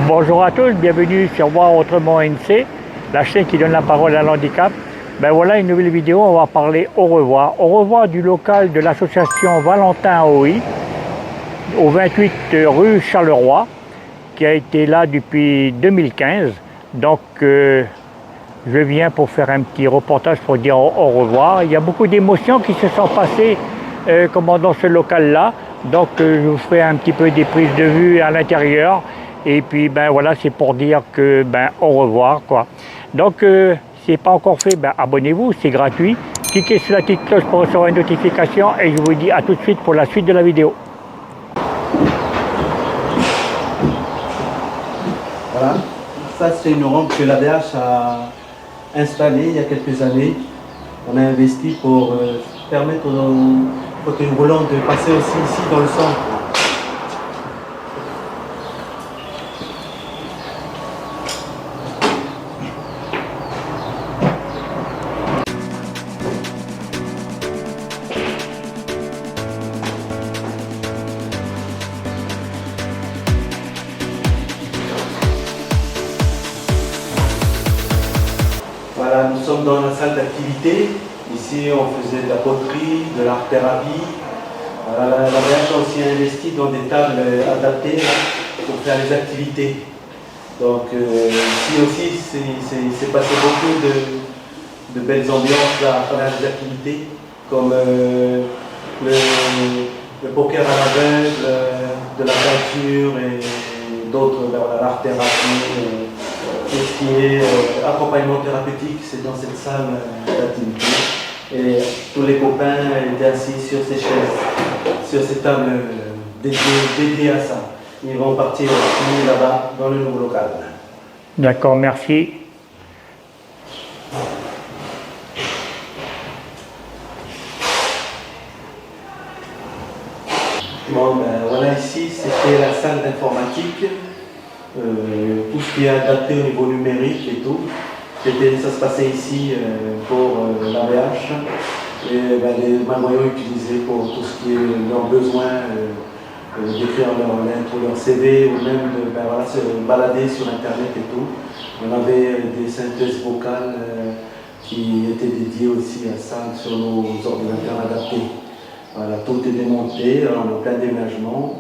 Bonjour à tous, bienvenue sur Voir Autrement NC, la chaîne qui donne la parole à l'handicap. Ben voilà une nouvelle vidéo, on va parler au revoir. Au revoir du local de l'association Valentin OI, au 28 rue Charleroi, qui a été là depuis 2015. Donc je viens pour faire un petit reportage pour dire au revoir. Il y a beaucoup d'émotions qui se sont passées dans ce local-là. Donc je vous ferai un petit peu des prises de vue à l'intérieur. Et puis ben voilà, c'est pour dire que ben au revoir quoi. Donc si ce n'est pas encore fait, ben abonnez-vous, c'est gratuit. Cliquez sur la petite cloche pour recevoir une notification et je vous dis à tout de suite pour la suite de la vidéo. Voilà, ça c'est une rampe que l'ADH a installée il y a quelques années. On a investi pour permettre aux fauteuils roulants de passer aussi ici dans le centre. Voilà, nous sommes dans la salle d'activité. Ici, on faisait de la poterie, de l'art-thérapie. Voilà, la VH a aussi investi dans des tables adaptées là, pour faire les activités. Donc, ici aussi, c'est passé beaucoup de belles ambiances là, à travers les activités, comme le poker à l'aveugle, de la peinture et d'autres, l'art-thérapie. Tout ce qui est accompagnement thérapeutique, c'est dans cette salle d'activité. Et tous les copains étaient assis sur ces chaises, sur ces tables dédiées à ça. Ils vont partir aussi là-bas, dans le nouveau local. D'accord, merci. Bon, ben, voilà, ici, c'était la salle d'informatique. Tout ce qui est adapté au niveau numérique et tout. Ça se passait ici pour l'AVH. Et ben, les malvoyants utilisés pour tout ce qui est leurs besoins, d'écrire leurs lettres ou leur CV, ou même de se balader sur Internet et tout. On avait des synthèses vocales qui étaient dédiées aussi à ça sur nos ordinateurs adaptés. Voilà, tout est démonté, on est en plein déménagement.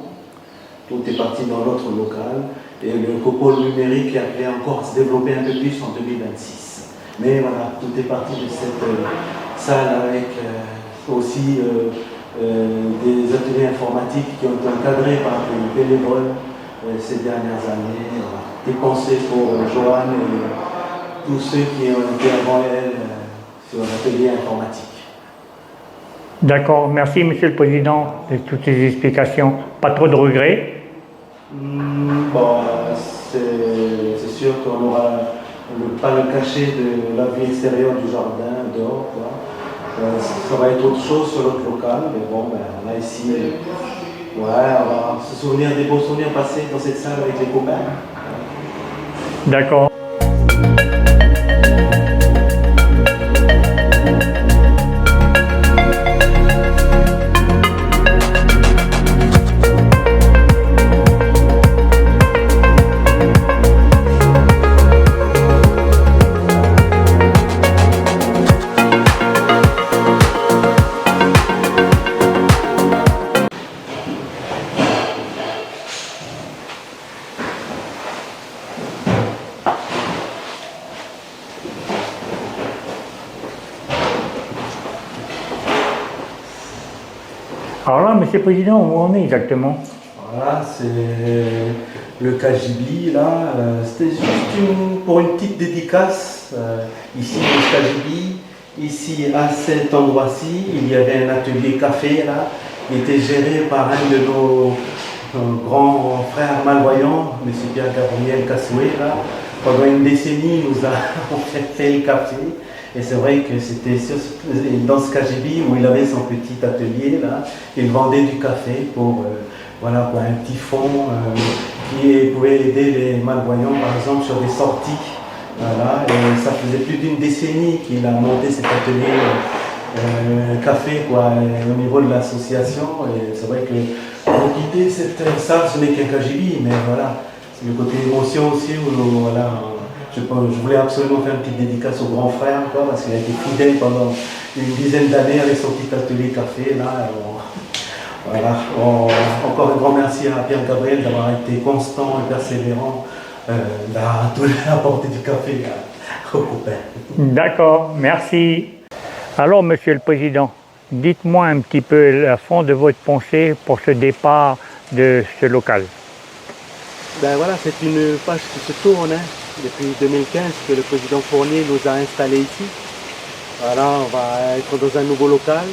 Tout est parti dans l'autre local et le copôle numérique est appelé encore à se développer un peu plus en 2026. Mais voilà, tout est parti de cette salle avec aussi des ateliers informatiques qui ont été encadrés par des bénévoles ces dernières années. Des pensées pour Joanne et tous ceux qui ont été avant elle sur l'atelier informatique. D'accord, merci Monsieur le Président de toutes ces explications. Pas trop de regrets? Bon, c'est sûr qu'on n'aura pas le cachet de la vie extérieure du jardin, dehors. Ça va être autre chose sur l'autre local, mais bon, ben, on a ici, on va se souvenir des beaux souvenirs passés dans cette salle avec les copains. D'accord. Alors là, Monsieur le Président, où on est exactement? Voilà, c'est le Kajibi là. C'était juste pour une petite dédicace. Ici, le Kajibi. Ici, à cet endroit-ci, il y avait un atelier café là, qui était géré par un de nos grands frères malvoyants, M. Pierre-Gabriel Cassoué. Là. Pendant une décennie, il nous a fait le café. Et c'est vrai que c'était dans ce KGB où il avait son petit atelier là, il vendait du café pour un petit fonds qui pouvait aider les malvoyants par exemple sur des sorties. Voilà, et ça faisait plus d'une décennie qu'il a monté cet atelier café au niveau de l'association. Et c'est vrai que pour quitter cette salle, ce n'est qu'un KGB, mais voilà. Le côté émotion aussi, où, voilà, je voulais absolument faire une petite dédicace au grand frère, quoi, parce qu'il a été fidèle pendant une dizaine d'années avec son petit atelier café. Là, voilà. Encore un grand merci à Pierre Gabriel d'avoir été constant et persévérant à apporter du café aux copains. D'accord, merci. Alors, Monsieur le Président, dites-moi un petit peu la fond de votre pensée pour ce départ de ce local. Ben voilà, c'est une page qui se tourne depuis 2015 que le président Fournier nous a installés ici. Voilà, on va être dans un nouveau local.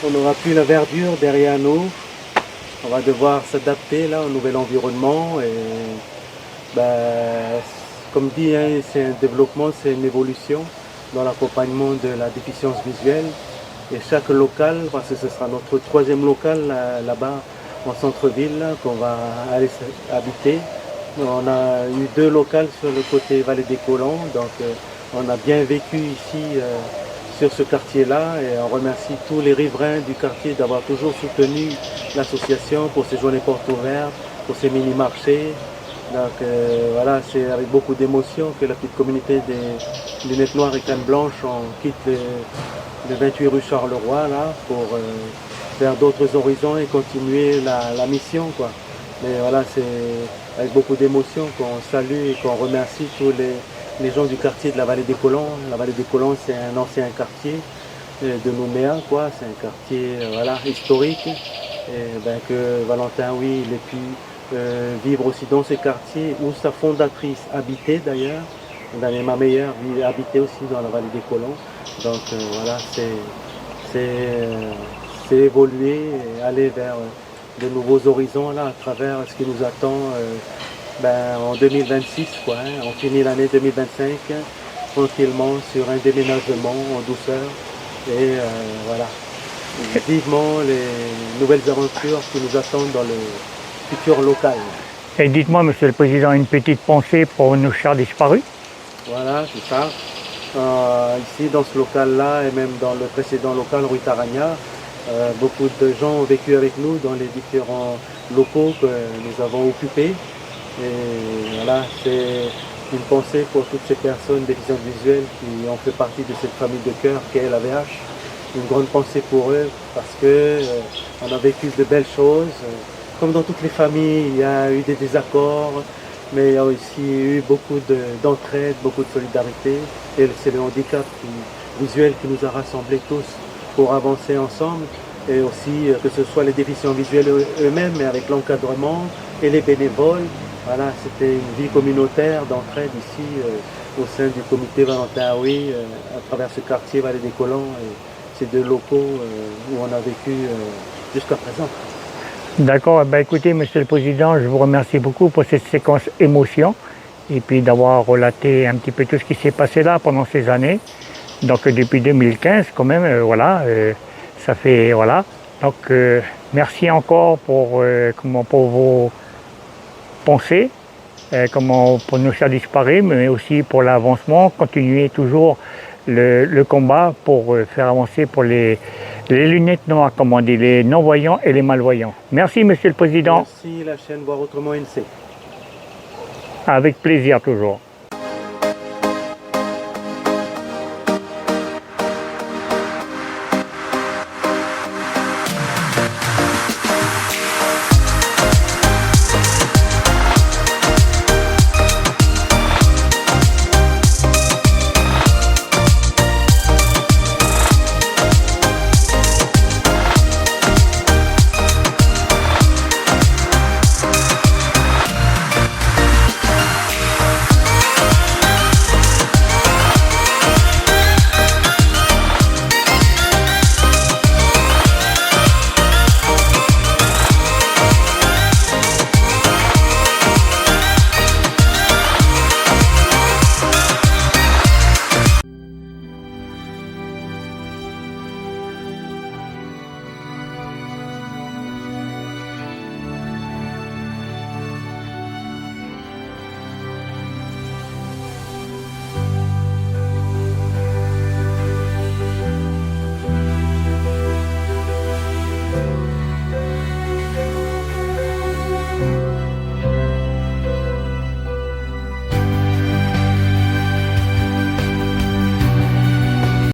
On n'aura plus la verdure derrière nous. On va devoir s'adapter là au nouvel environnement. Et ben, comme dit, c'est un développement, c'est une évolution dans l'accompagnement de la déficience visuelle. Et chaque local, parce que ce sera notre troisième local là-bas en centre-ville qu'on va aller habiter. On a eu 2 locaux sur le côté Vallée des Colons, donc on a bien vécu ici sur ce quartier-là et on remercie tous les riverains du quartier d'avoir toujours soutenu l'association pour ces journées portes ouvertes, pour ces mini-marchés. Donc voilà, c'est avec beaucoup d'émotion que la petite communauté des lunettes noires et cannes blanches on quitte le 28 rue Charleroi là, pour vers d'autres horizons et continuer la mission, quoi. Mais voilà, c'est avec beaucoup d'émotion qu'on salue et qu'on remercie tous les gens du quartier de la Vallée des Colons. La Vallée des Colons, c'est un ancien quartier de Nouméa, quoi. C'est un quartier voilà, historique. Et ben, que Valentin, oui, il ait pu vivre aussi dans ce quartier où sa fondatrice habitait d'ailleurs. Ma meilleure habitait aussi dans la Vallée des Colons. Donc voilà, c'est évoluer et aller vers de nouveaux horizons là, à travers ce qui nous attend en 2026. Quoi, On finit l'année 2025 tranquillement sur un déménagement en douceur. Et voilà, vivement les nouvelles aventures qui nous attendent dans le futur local. Et dites-moi, Monsieur le Président, une petite pensée pour nos chers disparus. Voilà, c'est ça. Ici, dans ce local-là, et même dans le précédent local, rue Taragna, beaucoup de gens ont vécu avec nous dans les différents locaux que nous avons occupés. Et voilà, c'est une pensée pour toutes ces personnes déficientes visuelles qui ont fait partie de cette famille de cœur qu'est la VH. Une grande pensée pour eux parce que on a vécu de belles choses. Comme dans toutes les familles, il y a eu des désaccords, mais il y a aussi eu beaucoup d'entraide, beaucoup de solidarité. Et c'est le handicap visuel qui nous a rassemblés tous pour avancer ensemble. Et aussi que ce soit les déficients visuels eux-mêmes, mais avec l'encadrement et les bénévoles. Voilà, c'était une vie communautaire d'entraide ici au sein du comité Valentin Aoui, à travers ce quartier Vallée des Colons et ces 2 locaux où on a vécu jusqu'à présent. D'accord, ben écoutez, Monsieur le Président, je vous remercie beaucoup pour cette séquence émotion et puis d'avoir relaté un petit peu tout ce qui s'est passé là pendant ces années. Donc depuis 2015 quand même, voilà, ça fait, voilà. Donc merci encore pour vos pensées, pour nos chers disparus, mais aussi pour l'avancement. Continuez toujours le combat pour faire avancer pour les lunettes noires, comme on dit, les non-voyants et les malvoyants. Merci, Monsieur le Président. Merci, la chaîne Voir Autrement NC. Avec plaisir toujours.